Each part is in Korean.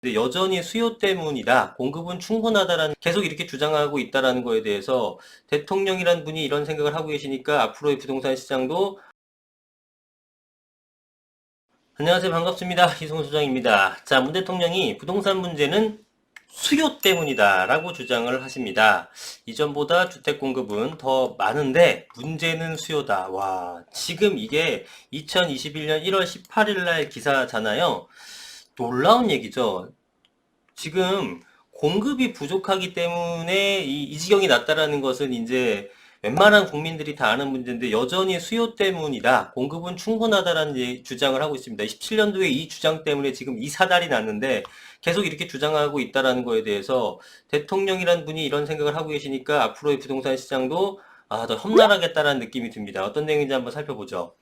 근데 여전히 수요 때문이다. 공급은 충분하다라는 계속 이렇게 주장하고 있다라는 거에 대해서 대통령이란 분이 이런 생각을 하고 계시니까 앞으로의 부동산 시장도 안녕하세요. 반갑습니다. 이승훈 소장입니다. 자, 문 대통령이 부동산 문제는 수요 때문이다 라고 주장을 하십니다. 이전보다 주택 공급은 더 많은데 문제는 수요다. 와, 지금 이게 2021년 1월 18일 날 기사잖아요. 놀라운 얘기죠. 지금 공급이 부족하기 때문에 이 지경이 났다라는 것은 이제 웬만한 국민들이 다 아는 문제인데 여전히 수요 때문이다. 공급은 충분하다라는 주장을 하고 있습니다. 17년도에 이 주장 때문에 지금 이 사달이 났는데 계속 이렇게 주장하고 있다라는 거에 대해서 대통령이란 분이 이런 생각을 하고 계시니까 앞으로의 부동산 시장도 더 험난하겠다라는 느낌이 듭니다. 어떤 내용인지 한번 살펴보죠.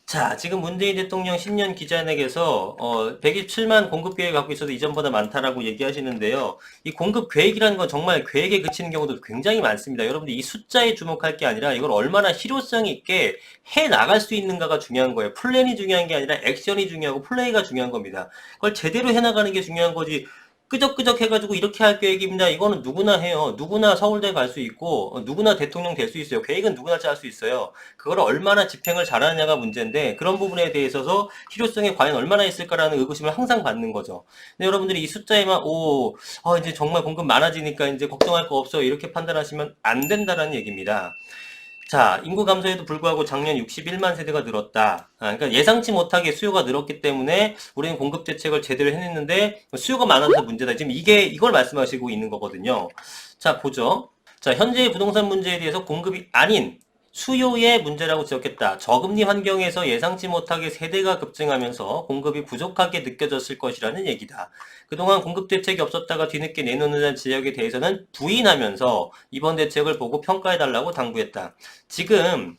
자, 지금 문재인 대통령 신년 기자회견에서 127만 공급 계획 갖고 있어도 이전보다 많다라고 얘기하시는데요. 이 공급 계획이라는 건 정말 계획에 그치는 경우도 굉장히 많습니다. 여러분들 이 숫자에 주목할 게 아니라 이걸 얼마나 실효성 있게 해 나갈 수 있는가가 중요한 거예요. 플랜이 중요한 게 아니라 액션이 중요하고 플레이가 중요한 겁니다. 그걸 제대로 해 나가는 게 중요한 거지. 끄적끄적 해가지고 이렇게 할 계획입니다. 이거는 누구나 해요. 누구나 서울대 갈 수 있고 누구나 대통령 될 수 있어요. 계획은 누구나 짤 수 있어요. 그걸 얼마나 집행을 잘하느냐가 문제인데 그런 부분에 대해서 실효성이 과연 얼마나 있을까라는 의구심을 항상 받는 거죠. 근데 여러분들이 이 숫자에만 이제 정말 공급 많아지니까 이제 걱정할 거 없어요. 이렇게 판단하시면 안 된다는 얘기입니다. 자, 인구 감소에도 불구하고 작년 61만 세대가 늘었다. 그러니까 예상치 못하게 수요가 늘었기 때문에 우리는 공급 대책을 제대로 해냈는데 수요가 많아서 문제다. 지금 이걸 말씀하시고 있는 거거든요. 자, 보죠. 자, 현재의 부동산 문제에 대해서 공급이 아닌 수요의 문제라고 지적했다. 저금리 환경에서 예상치 못하게 세대가 급증하면서 공급이 부족하게 느껴졌을 것이라는 얘기다. 그동안 공급 대책이 없었다가 뒤늦게 내놓는 지역에 대해서는 부인하면서 이번 대책을 보고 평가해달라고 당부했다. 지금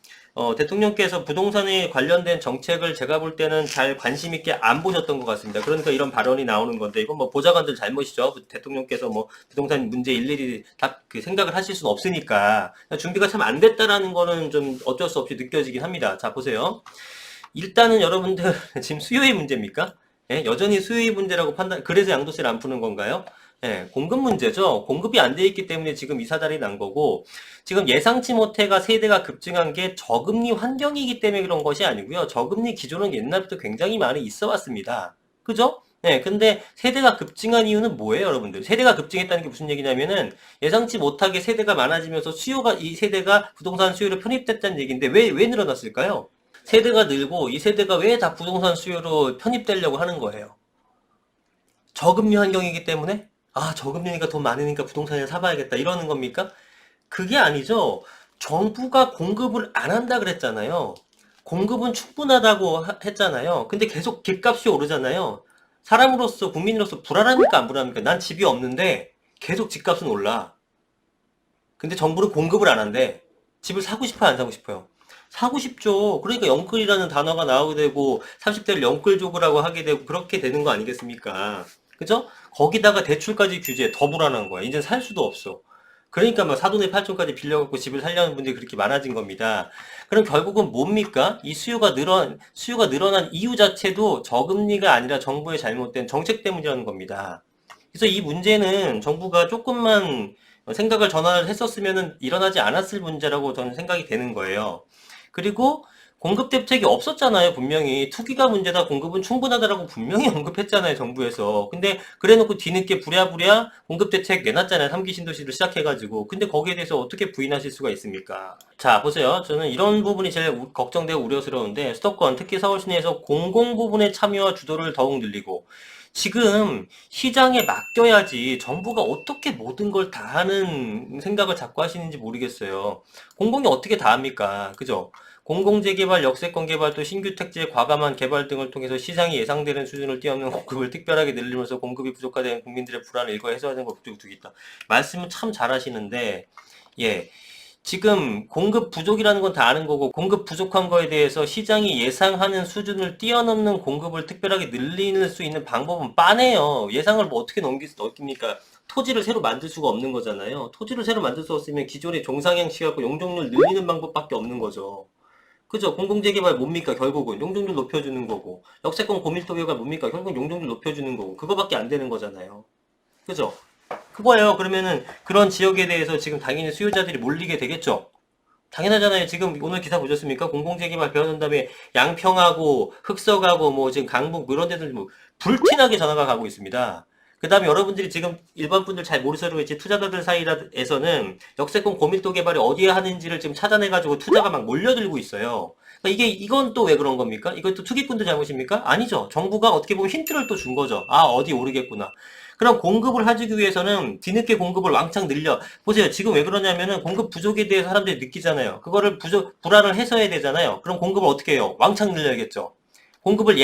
대통령께서 부동산에 관련된 정책을 제가 볼 때는 잘 관심 있게 안 보셨던 것 같습니다. 그러니까 이런 발언이 나오는 건데 이건 뭐 보좌관들 잘못이죠. 대통령께서 뭐 부동산 문제 일일이 다 그 생각을 하실 수는 없으니까 준비가 참 안 됐다라는 거는 좀 어쩔 수 없이 느껴지긴 합니다. 자, 보세요. 일단은 여러분들 지금 수요의 문제입니까? 예, 여전히 수요의 문제라고 그래서 양도세를 안 푸는 건가요? 예, 공급 문제죠. 공급이 안 돼 있기 때문에 지금 이 사달이 난 거고, 지금 예상치 못해가 세대가 급증한 게 저금리 환경이기 때문에 그런 것이 아니고요. 저금리 기조는 옛날부터 굉장히 많이 있어 왔습니다. 그죠? 네, 근데 세대가 급증한 이유는 뭐예요, 여러분들? 세대가 급증했다는 게 무슨 얘기냐면은 예상치 못하게 세대가 많아지면서 이 세대가 부동산 수요로 편입됐다는 얘기인데 왜 늘어났을까요? 세대가 늘고 이 세대가 왜 다 부동산 수요로 편입되려고 하는 거예요? 저금리 환경이기 때문에? 저금리니까 돈 많으니까 부동산을 사봐야겠다. 이러는 겁니까? 그게 아니죠. 정부가 공급을 안 한다 그랬잖아요. 공급은 충분하다고 했잖아요. 근데 계속 집값이 오르잖아요. 사람으로서, 국민으로서 불안합니까? 안 불안합니까? 난 집이 없는데 계속 집값은 올라. 근데 정부는 공급을 안 한대. 집을 사고 싶어요, 안 사고 싶어요? 사고 싶죠. 그러니까 영끌이라는 단어가 나오게 되고 30대를 영끌족이라고 하게 되고 그렇게 되는 거 아니겠습니까? 그죠? 거기다가 대출까지 규제 더 불안한 거야. 이제 살 수도 없어. 그러니까 막 사돈의 팔촌까지 빌려갖고 집을 살려는 분들이 그렇게 많아진 겁니다. 그럼 결국은 뭡니까? 이 수요가 늘어난 이유 자체도 저금리가 아니라 정부의 잘못된 정책 때문이라는 겁니다. 그래서 이 문제는 정부가 조금만 생각을 전환을 했었으면 일어나지 않았을 문제라고 저는 생각이 되는 거예요. 그리고 공급 대책이 없었잖아요, 분명히. 투기가 문제다, 공급은 충분하다라고 분명히 언급했잖아요, 정부에서. 근데 그래놓고 뒤늦게 부랴부랴 공급 대책 내놨잖아요, 3기 신도시를 시작해가지고. 근데 거기에 대해서 어떻게 부인하실 수가 있습니까? 자, 보세요. 저는 이런 부분이 제일 걱정되고 우려스러운데, 수도권, 특히 서울 시내에서 공공 부분의 참여와 주도를 더욱 늘리고, 지금 시장에 맡겨야지 정부가 어떻게 모든 걸 다 하는 생각을 자꾸 하시는지 모르겠어요. 공공이 어떻게 다 합니까? 그죠? 공공재개발, 역세권 개발, 또 신규 택지의 과감한 개발 등을 통해서 시장이 예상되는 수준을 뛰어넘는 공급을 특별하게 늘리면서 공급이 부족화된 국민들의 불안을 일거 해소하는 것도 두겠다. 말씀은 참 잘하시는데, 예. 지금 공급 부족이라는 건 다 아는 거고 공급 부족한 거에 대해서 시장이 예상하는 수준을 뛰어넘는 공급을 특별하게 늘릴 수 있는 방법은 빠네요. 예상을 뭐 어떻게 넘깁니까? 토지를 새로 만들 수가 없는 거잖아요. 토지를 새로 만들 수 없으면 기존의 종상형 시갖고 용적률 늘리는 방법밖에 없는 거죠. 그죠? 공공재개발 뭡니까? 결국은 용적률 높여주는 거고, 역세권 고밀도 개발 뭡니까? 결국은 용적률 높여주는 거고, 그거밖에 안 되는 거잖아요. 그죠? 그거예요. 그러면은 그런 지역에 대해서 지금 당연히 수요자들이 몰리게 되겠죠? 당연하잖아요. 지금 오늘 기사 보셨습니까? 공공재개발 배워놓은 다음에 양평하고 흑석하고 뭐 지금 강북 뭐 이런 데들 뭐 불티나게 전화가 가고 있습니다. 그 다음에 여러분들이 지금 일반 분들 잘 모르시겠지 투자자들 사이에서는 역세권 고밀도 개발이 어디에 하는지를 지금 찾아내가지고 투자가 막 몰려들고 있어요. 그러니까 이건 또 왜 그런 겁니까? 이것도 투기꾼들 잘못입니까? 아니죠. 정부가 어떻게 보면 힌트를 또 준 거죠. 아, 어디 오르겠구나. 그럼 공급을 해주기 위해서는 뒤늦게 공급을 왕창 늘려. 보세요. 지금 왜 그러냐면은 공급 부족에 대해서 사람들이 느끼잖아요. 그거를 불안을 해소해야 되잖아요. 그럼 공급을 어떻게 해요? 왕창 늘려야겠죠. 공급을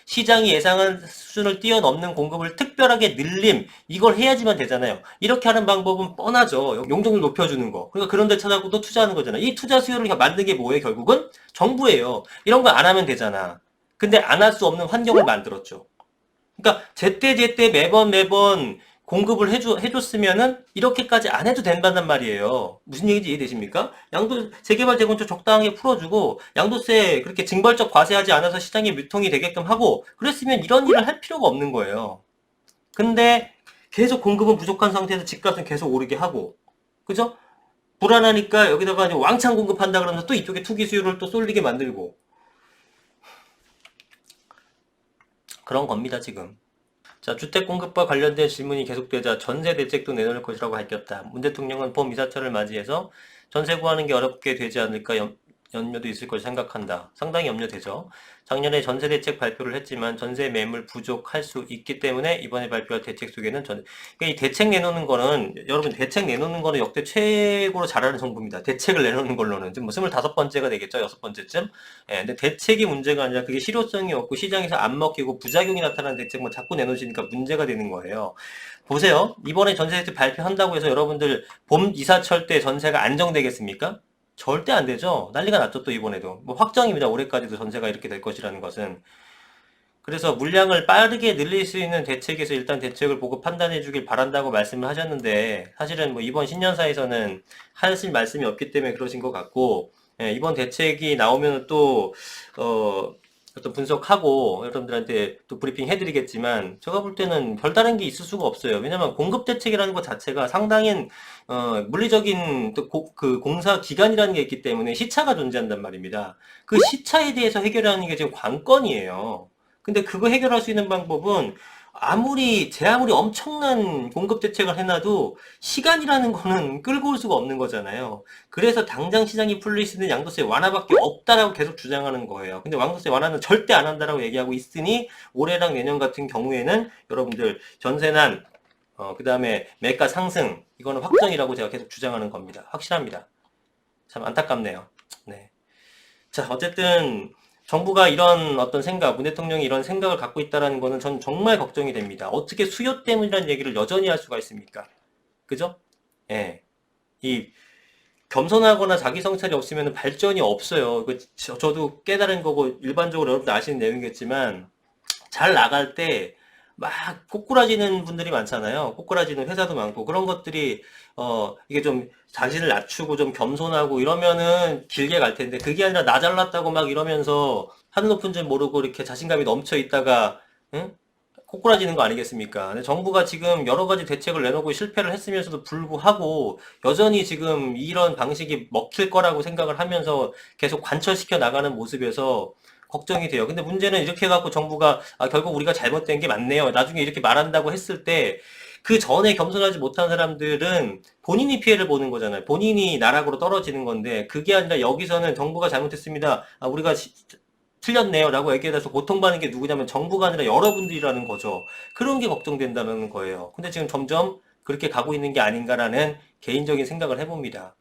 시장이 예상한 수준을 뛰어넘는 공급을 특별하게 늘림, 이걸 해야지만 되잖아요. 이렇게 하는 방법은 뻔하죠. 용적률 높여주는 거. 그러니까 그런 데 찾아고 또 투자하는 거잖아요. 이 투자 수요를 만든 게 뭐예요, 결국은? 정부예요. 이런 거 안 하면 되잖아. 근데 안 할 수 없는 환경을 만들었죠. 그러니까 제때 매번 공급을 해줬으면은 이렇게까지 안 해도 된다는 말이에요. 무슨 얘기인지 이해되십니까? 재개발 재건축 적당하게 풀어주고 양도세 그렇게 징벌적 과세하지 않아서 시장에 유통이 되게끔 하고 그랬으면 이런 일을 할 필요가 없는 거예요. 근데 계속 공급은 부족한 상태에서 집값은 계속 오르게 하고 그죠? 불안하니까 여기다가 이제 왕창 공급한다 그러면서 또 이쪽에 투기 수요를 또 쏠리게 만들고 그런 겁니다, 지금. 자, 주택 공급과 관련된 질문이 계속되자 전세 대책도 내놓을 것이라고 밝혔다. 문 대통령은 봄 이사철을 맞이해서 전세 구하는 게 어렵게 되지 않을까 염려도 있을 것이 생각한다. 상당히 염려되죠. 작년에 전세 대책 발표를 했지만 전세 매물 부족할 수 있기 때문에 이번에 발표할 대책 속에는 그러니까 이 대책 내놓는 거는 여러분 대책 내놓는 거는 역대 최고로 잘하는 정부입니다. 대책을 내놓는 걸로는 지금 뭐 25번째가 되겠죠. 6번째쯤. 예, 근데 대책이 문제가 아니라 그게 실효성이 없고 시장에서 안 먹히고 부작용이 나타나는 대책만 자꾸 내놓으시니까 문제가 되는 거예요. 보세요. 이번에 전세 대책 발표한다고 해서 여러분들 봄 이사철 때 전세가 안정되겠습니까? 절대 안 되죠. 난리가 났죠, 또 이번에도. 뭐 확정입니다. 올해까지도 전세가 이렇게 될 것이라는 것은. 그래서 물량을 빠르게 늘릴 수 있는 대책에서 일단 대책을 보고 판단해 주길 바란다고 말씀을 하셨는데, 사실은 뭐 이번 신년사에서는 하실 말씀이 없기 때문에 그러신 것 같고, 예, 이번 대책이 나오면 또, 어떤 분석하고 여러분들한테 또 브리핑 해드리겠지만 제가 볼 때는 별다른 게 있을 수가 없어요. 왜냐면 공급 대책이라는 것 자체가 상당히 물리적인 그 공사 기간이라는 게 있기 때문에 시차가 존재한단 말입니다. 그 시차에 대해서 해결하는 게 지금 관건이에요. 근데 그거 해결할 수 있는 방법은 제 아무리 엄청난 공급 대책을 해놔도 시간이라는 거는 끌고 올 수가 없는 거잖아요. 그래서 당장 시장이 풀릴 수 있는 양도세 완화밖에 없다라고 계속 주장하는 거예요. 근데 양도세 완화는 절대 안 한다라고 얘기하고 있으니 올해랑 내년 같은 경우에는 여러분들 전세난 그 다음에 매가 상승 이거는 확정이라고 제가 계속 주장하는 겁니다. 확실합니다. 참 안타깝네요. 네. 자, 어쨌든 정부가 이런 어떤 생각, 문 대통령이 이런 생각을 갖고 있다는 거는 전 정말 걱정이 됩니다. 어떻게 수요 때문이라는 얘기를 여전히 할 수가 있습니까? 그죠? 예. 이 겸손하거나 자기 성찰이 없으면 발전이 없어요. 저도 깨달은 거고 일반적으로 여러분들 아시는 내용이겠지만 잘 나갈 때 막 꼬꾸라지는 분들이 많잖아요. 꼬꾸라지는 회사도 많고 그런 것들이 이게 좀 자신을 낮추고 좀 겸손하고 이러면은 길게 갈 텐데 그게 아니라 나 잘났다고 막 이러면서 하늘 높은 줄 모르고 이렇게 자신감이 넘쳐 있다가 응? 꼬꾸라지는 거 아니겠습니까? 근데 정부가 지금 여러 가지 대책을 내놓고 실패를 했으면서도 불구하고 여전히 지금 이런 방식이 먹힐 거라고 생각을 하면서 계속 관철시켜 나가는 모습에서 걱정이 돼요. 근데 문제는 이렇게 해갖고 정부가 결국 우리가 잘못된 게 맞네요. 나중에 이렇게 말한다고 했을 때 그 전에 겸손하지 못한 사람들은 본인이 피해를 보는 거잖아요. 본인이 나락으로 떨어지는 건데 그게 아니라 여기서는 정부가 잘못했습니다. 우리가 틀렸네요. 라고 얘기해 서 고통받는 게 누구냐면 정부가 아니라 여러분들이라는 거죠. 그런 게 걱정된다는 거예요. 근데 지금 점점 그렇게 가고 있는 게 아닌가라는 개인적인 생각을 해봅니다.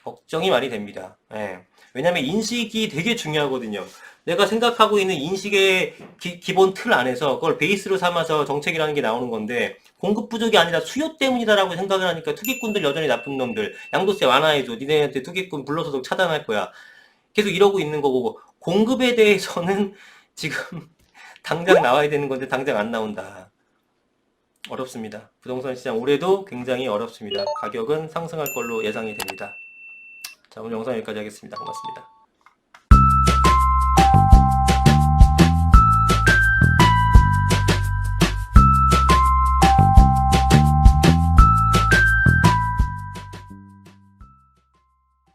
걱정이 많이 됩니다. 예. 왜냐면 인식이 되게 중요하거든요. 내가 생각하고 있는 인식의 기본 틀 안에서 그걸 베이스로 삼아서 정책이라는 게 나오는 건데 공급 부족이 아니라 수요 때문이다라고 생각을 하니까 투기꾼들 여전히 나쁜 놈들 양도세 완화해줘 니네한테 투기꾼 불로소득 차단할 거야 계속 이러고 있는 거고 공급에 대해서는 지금 당장 나와야 되는 건데 당장 안 나온다. 어렵습니다. 부동산 시장 올해도 굉장히 어렵습니다. 가격은 상승할 걸로 예상이 됩니다. 자, 오늘 영상 여기까지 하겠습니다. 고맙습니다.